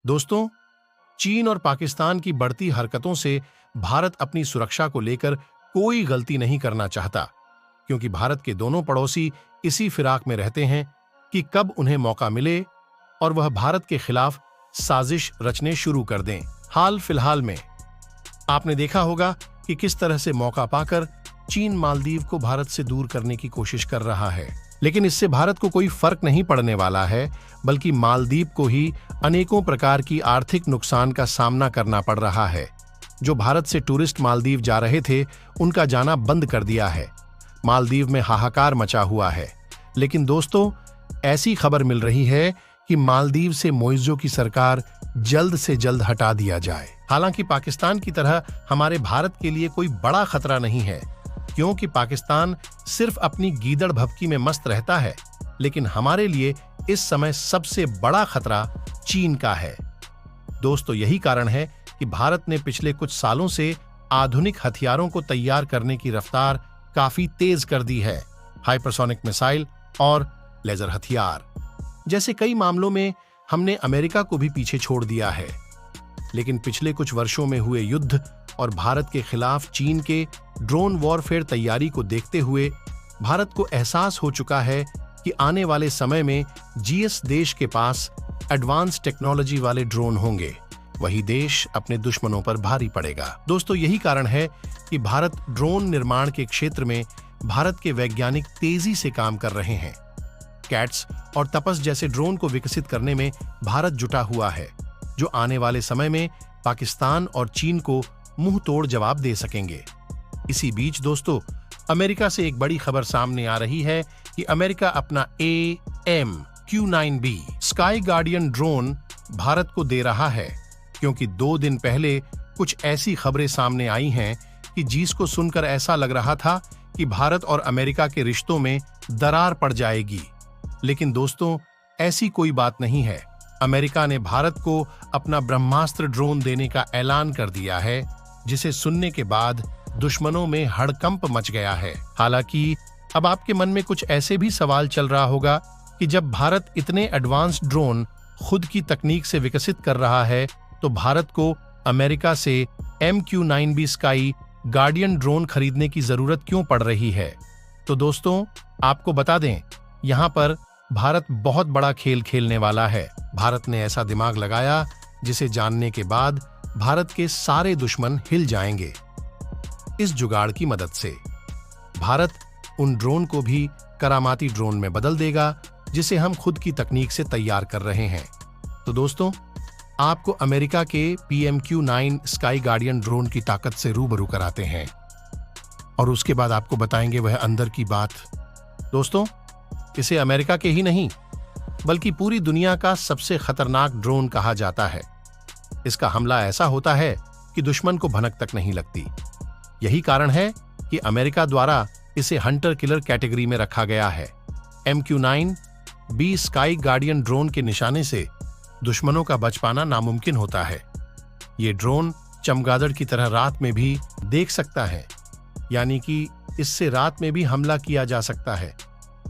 दोस्तों, चीन और पाकिस्तान की बढ़ती हरकतों से भारत अपनी सुरक्षा को लेकर कोई गलती नहीं करना चाहता, क्योंकि भारत के दोनों पड़ोसी इसी फिराक में रहते हैं कि कब उन्हें मौका मिले और वह भारत के खिलाफ साजिश रचने शुरू कर दें। हाल फिलहाल में आपने देखा होगा कि किस तरह से मौका पाकर चीन मालदीव को भारत से दूर करने की कोशिश कर रहा है, लेकिन इससे भारत को कोई फर्क नहीं पड़ने वाला है, बल्कि मालदीव को ही अनेकों प्रकार की आर्थिक नुकसान का सामना करना पड़ रहा है। जो भारत से टूरिस्ट मालदीव जा रहे थे, उनका जाना बंद कर दिया है। मालदीव में हाहाकार मचा हुआ है। लेकिन दोस्तों, ऐसी खबर मिल रही है कि मालदीव से मोइज़ो की सरकार जल्द से जल्द हटा दिया जाए। हालांकि पाकिस्तान की तरह हमारे भारत के लिए कोई बड़ा खतरा नहीं है, क्योंकि पाकिस्तान सिर्फ अपनी गीदड़ भभकी में मस्त रहता है, लेकिन हमारे लिए इस समय सबसे बड़ा खतरा चीन का है। दोस्तों, यही कारण है कि भारत ने पिछले कुछ सालों से आधुनिक हथियारों को तैयार करने की रफ्तार काफी तेज कर दी है। हाइपरसोनिक मिसाइल और लेजर हथियार जैसे कई मामलों में हमने अमेरिका को भी पीछे छोड़ दिया है। लेकिन पिछले कुछ वर्षों में हुए युद्ध और भारत के खिलाफ चीन के ड्रोन वॉरफेयर तैयारी को देखते हुए भारत को एहसास हो चुका है कि आने वाले समय में जिस देश के पास एडवांस टेक्नोलॉजी वाले ड्रोन होंगे, वही देश अपने दुश्मनों पर भारी पड़ेगा। दोस्तों, यही कारण है कि भारत ड्रोन निर्माण के क्षेत्र में भारत के वैज्ञानिक तेजी से काम कर रहे हैं। कैट्स और तपस जैसे ड्रोन को विकसित करने में भारत जुटा हुआ है, जो आने वाले समय में पाकिस्तान और चीन को मुंह तोड़ जवाब दे सकेंगे। इसी बीच दोस्तों, अमेरिका से एक बड़ी खबर सामने आ रही है कि अमेरिका अपना AMQ-9B sky guardian drone Bharat को दे रहा है, क्योंकि 2 दिन पहले कुछ ऐसी खबरें सामने आई हैं कि जिसको सुनकर ऐसा लग रहा था कि भारत और अमेरिका के रिश्तों में दरार पड़ जाएगी। लेकिन दोस्तों, ऐसी कोई बात नहीं है। अमेरिका ने भारत को अपना ब्रह्मास्त्र ड्रोन देने का ऐलान कर दिया है, जिसे सुनने के बाद दुश्मनों में हड़कंप मच गया है। हालांकि अब आपके मन में कुछ ऐसे भी सवाल चल रहा होगा कि जब भारत इतने एडवांस ड्रोन खुद की तकनीक से विकसित कर रहा है, तो भारत को अमेरिका से MQ-9B स्काई गार्डियन ड्रोन खरीदने की जरूरत क्यों पड़ रही है। तो दोस्तों, आपको बता दें, यहाँ पर भारत बहुत बड़ा खेल खेलने वाला है। भारत ने ऐसा दिमाग लगाया जिसे जानने के बाद भारत के सारे दुश्मन हिल जाएंगे। इस जुगाड़ की मदद से भारत उन ड्रोन को भी करामाती ड्रोन में बदल देगा, जिसे हम खुद की तकनीक से तैयार कर रहे हैं। तो दोस्तों, आपको अमेरिका के PMQ-9 स्काई गार्डियन ड्रोन की ताकत से रूबरू कराते हैं और उसके बाद आपको बताएंगे वह अंदर की बात। दोस्तों, इसे अमेरिका के ही नहीं बल्कि पूरी दुनिया का सबसे खतरनाक ड्रोन कहा जाता है। इसका हमला ऐसा होता है कि दुश्मन को भनक तक नहीं लगती। यही कारण है कि अमेरिका द्वारा इसे हंटर किलर कैटेगरी में रखा गया है। MQ-9B स्काई गार्डियन ड्रोन के निशाने से दुश्मनों का बच पाना नामुमकिन होता है। ये ड्रोन चमगादड़ की तरह रात में भी देख सकता है, यानी कि इससे रात में भी हमला किया जा सकता है।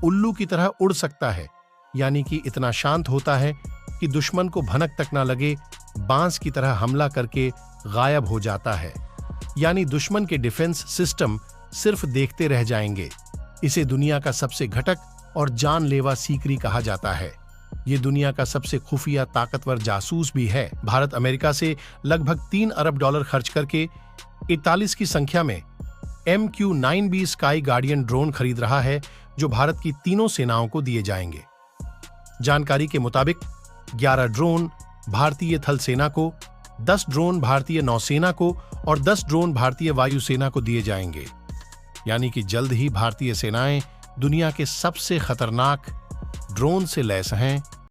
उल्लू की तरह उड़ सकता है, यानी कि इतना शांत होता है कि दुश्मन को भनक तक ना लगे। बांस की तरह हमला करके गायब हो जाता है, यानी दुश्मन के डिफेंस सिस्टम सिर्फ देखते रह जाएंगे। इसे दुनिया का सबसे घटक और जानलेवा सीकरी कहा जाता है। ये दुनिया का सबसे खुफिया ताकतवर जासूस भी है। भारत अमेरिका से लगभग $3 अरब खर्च करके 41 की संख्या में MQ-9B स्काई गार्डियन ड्रोन खरीद रहा है, जो भारत की तीनों सेनाओं को दिए जाएंगे। जानकारी के मुताबिक 11 ड्रोन भारतीय थल सेना को, 10 ड्रोन भारतीय नौसेना को और 10 ड्रोन भारतीय वायुसेना को दिए जाएंगे। यानी कि जल्द ही भारतीय सेनाएं दुनिया के सबसे खतरनाक ड्रोन से लैस हैं